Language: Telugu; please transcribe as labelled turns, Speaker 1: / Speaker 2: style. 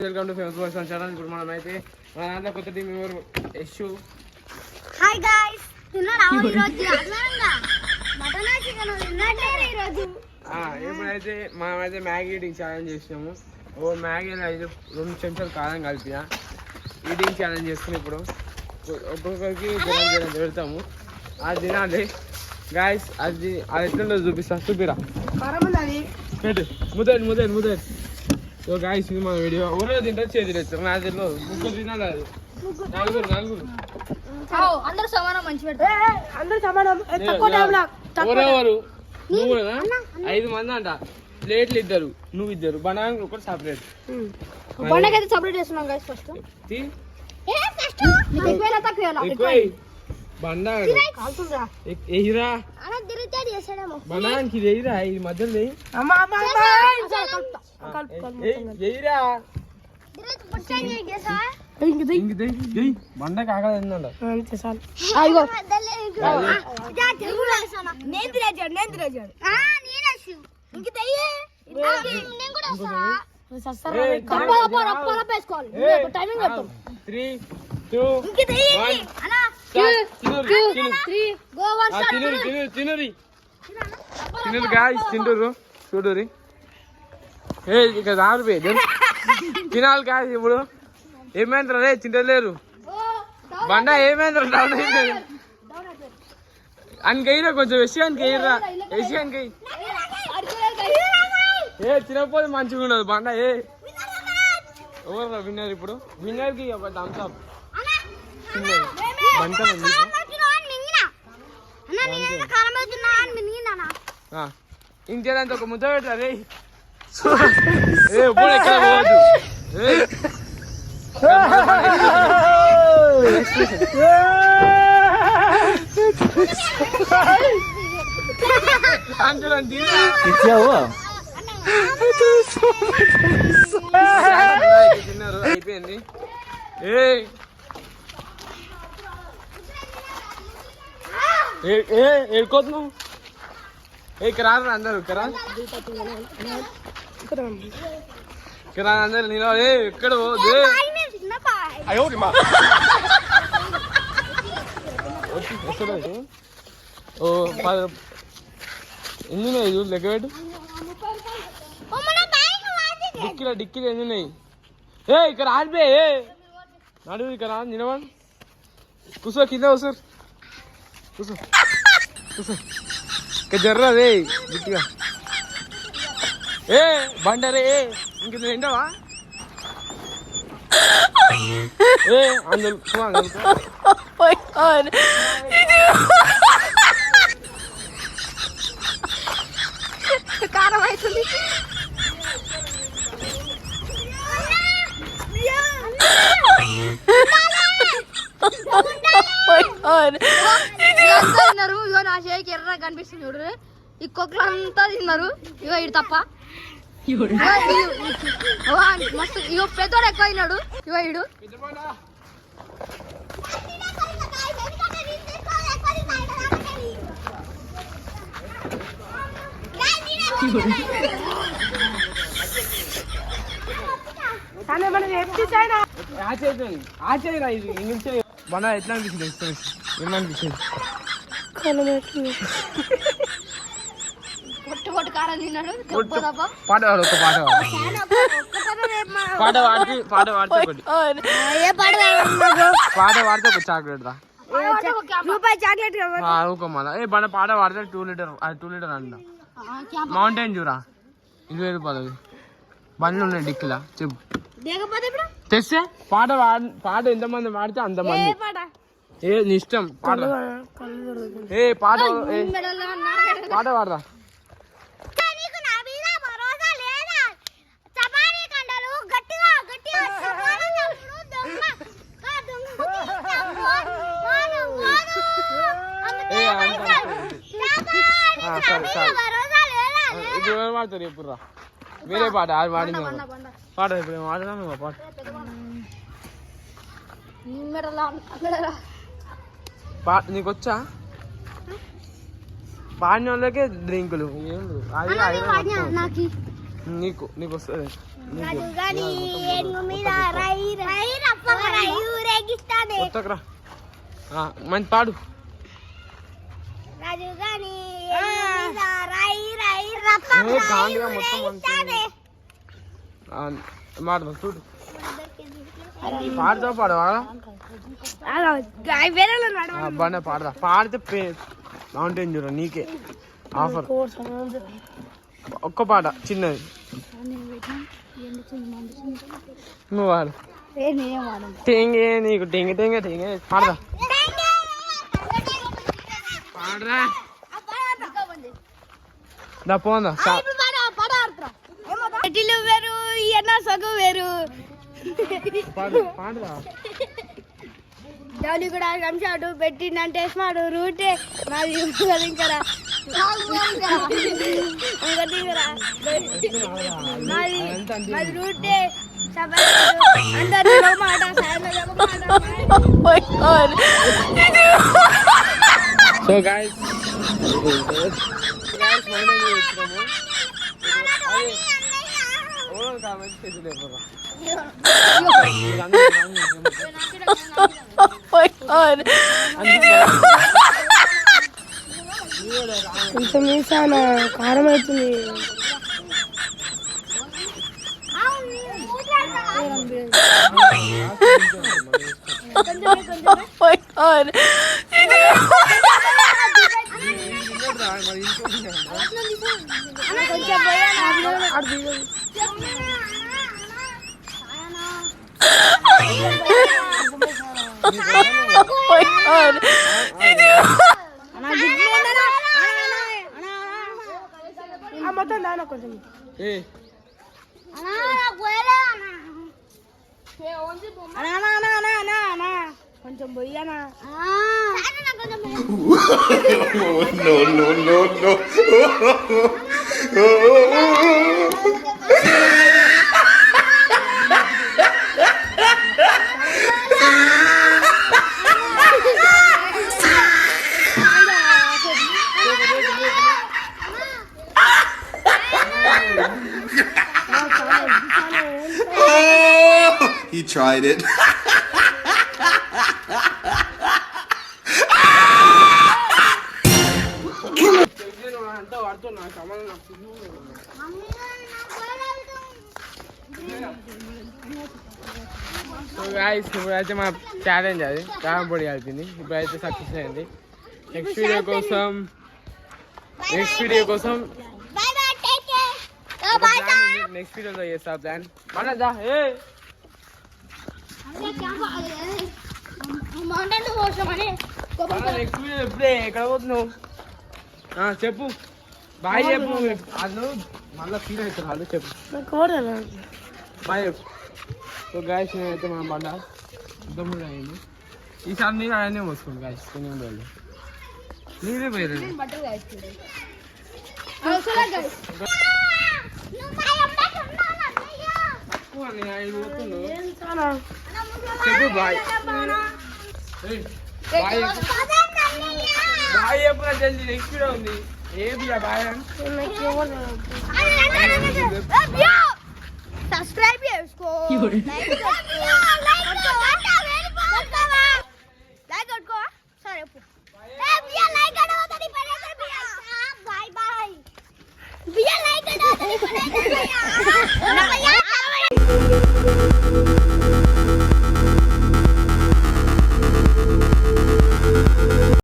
Speaker 1: Welcome to famous boys channel. ఇప్పుడు మనం అయితే మన దాంట్లో కొత్త team member Yashu.
Speaker 2: Hi guys, తిన్నారా ఈ రోజు? అదనంగా మటన్ చికెన్ తిన్నట్టే ఈ రోజు.
Speaker 1: ఇప్పుడైతే మనమైతే మ్యాగీ ఈటింగ్ ఛాలెంజ్ చేసినాము. ఓ మ్యాగీలో అయితే 2 చెంచాలు కారం కలిపిన ఈటింగ్ ఛాలెంజ్ చేస్తున్నాం. ఇప్పుడు ఒక్కొక్కరికి జనం పెడతాము, అది తినాలి గాయస్. అది ఎట్లా చూపిస్తా, చూపిరా పెట్టు. ముద్ద సో గాయస్, ఇది మన వీడియో. ఎవరో తింటారు, చేతులు ఎత్తారు. నా తెలియదు, ముగ్గురు తినాలి. అది నలుగురు
Speaker 2: అందరూ సమానం, మంచి అందరూ
Speaker 1: ఎవరెవరు? నువ్వు 5 మంది అంట. ప్లేట్లు 2, నువ్వు 2, బనానా ఒకటి సపరేట్.
Speaker 2: బండకైతే సపరేట్ చేస్తున్నాం గైస్. ఫస్ట్
Speaker 1: బండా ఎయిరా బనానికి ఎయిరా, ఇది మధ్యలో ఎయిరా. బండ కాకదండ తినరు గాయస్, తింటురు చూడురి. ఇక రారు తినాలి గాయస్. ఇప్పుడు ఏమైందిరా రే, తింటలేరు. బండ ఏమైందిరా, డౌన్ అయిపోయింది. అని గైరా కొంచెం విషయానికి ఎయిరా, విషయానికి తినకపోతే మంచిగా ఉండదు బండ. ఎవరు విన్నర్? ఇప్పుడు విన్నర్కి థమ్స్ అప్. ఇంకేదంత ఒక ముద్ద పెట్టరా రే. ఎప్పుడు ఎక్కడ పోవద్దు. తిన్నారు, అయిపోయింది. ఏడుకోతున్నావు? ఇక్కడ రారు అందరు, ఇక్కడ అందరు నేను ఎక్కడ పోదు. ఓ ఎన్ని ఉన్నాయి చూడు, లెక్క పెట్టు. డిక్కీలో ఎన్ని ఉన్నాయి? ఇక్కడ ఆడిపోయి నడువు, ఇక్కడ నిలబడి కూర్చో, కింద కూర్చోరు, కూర్చో ఇక్కడ జర్రా రే గట్టిగా. బండరే ఇంక నువ్వు ఎండవా?
Speaker 2: కారం అవుతుంది. ఇగో నా షేక్ ఎర్ర కనిపిస్తుంది చూడు. ఈ కొక్కలంతా తిన్నారు. ఇగో ఇడు తప్ప మస్తు. ఇగో పెద్దోడు ఎక్కువ అయినాడు. ఇగో ఇడు
Speaker 1: ఆచేరా. ఇది ఇంగ్లీష్ మన ఎట్లా అనిపిస్తుంది? ఏమనిపిస్తుంది? పాట పాడు, ఒక పాట పాడితే ఒక చాక్లెట్ రా. ఊకమ్మా బండ పాట పాడితే 2 లీటర్ అంట. మౌంటైన్ చూరా, 20 రూపాయలు. బండ్లు ఉన్నాయి డిక్కిలా. చెప్పు తెస్తే పాట ఎంతమంది పాడితే అంతమంది. నీ ఇష్టం. పాట పాడరా. ఇప్పుడు ఎవరు పాడతారు ఎప్పుడు రా? వేరే పాట అది పాడింది. పాట ఇప్పుడు పాడదాం. పాట నీకు వచ్చా? పాడిన వాళ్ళకే డ్రింకులు ఏం లేదు. అది ఐరన్ మొత్తం.
Speaker 2: నాకు
Speaker 1: నీకు నీకు వస్తుంది.
Speaker 2: రాజు గాని ఏనుగు మీద రై రై రప్ప రై ఊరేగిస్తానే.
Speaker 1: కొత్తకురా మంచి పాడు.
Speaker 2: రాజు గాని ఏనుగు మీద రై రై రప్ప రై ఊరేగిస్తానే.
Speaker 1: మాడదాం చూడు. పాడుతావు పాడవా? బాగా పాడదా. పాడితే మౌంటైన్ చూడ నీకే ఆఫర్. ఒక్క పాట చిన్నది నువ్వు వాడు. టెంగే నీకు టెంగే టెంగే టెంగే పాడదా. పాడరా దా పోందా.
Speaker 2: వేరు ఎన్న సగు వేరు
Speaker 1: పాడదా.
Speaker 2: దాని కూడా కంచాడు పెట్టిందంటే స్మాడు రూటే నాది ఇంకరా నాది రూటే అందరు మాట
Speaker 1: సో గాయ్స్ ఫైనల్లీ వచ్చినాము.
Speaker 2: కొంచెం వేసానా కారం అవుతుంది. మొత్తం దాని కొంచెం కొంచెం పోయానా.
Speaker 3: He tried it.
Speaker 1: ఇప్పుడైతే మా ఛాలెంజ్ అది కారం పొడి కలిపింది. ఇప్పుడైతే సక్సెస్ అయింది. నెక్స్ట్ వీడియో కోసం నెక్స్ట్ వీడియోలో చేస్తా ప్లాన్. మనదా నెక్స్ట్ వీడియో ఎప్పుడే ఎక్కడ పోతున్నావు చెప్పు. బాయ్ చెప్పు. వాళ్ళు మళ్ళీ ఫీల్ అవుతారు. వాళ్ళు చెప్పు బాయ్ చెప్పు. సో గాయస్ నేనైతే మనం పడ్డా దమ్ముడు అయింది. ఈసారి నేను ఆయనే మోసుకోండి గాయస్. కొన్ని రోజులు నీరే పోయారు. చెప్పు బాయ్. బాయ్ ఎప్పుడు జల్దీ నెక్స్ట్ వీడియో ఉంది. ఏ బియా బాయ్
Speaker 2: సబ్స్క్రైబ్ చేసుకో. సరే బాయ్ బాయ్.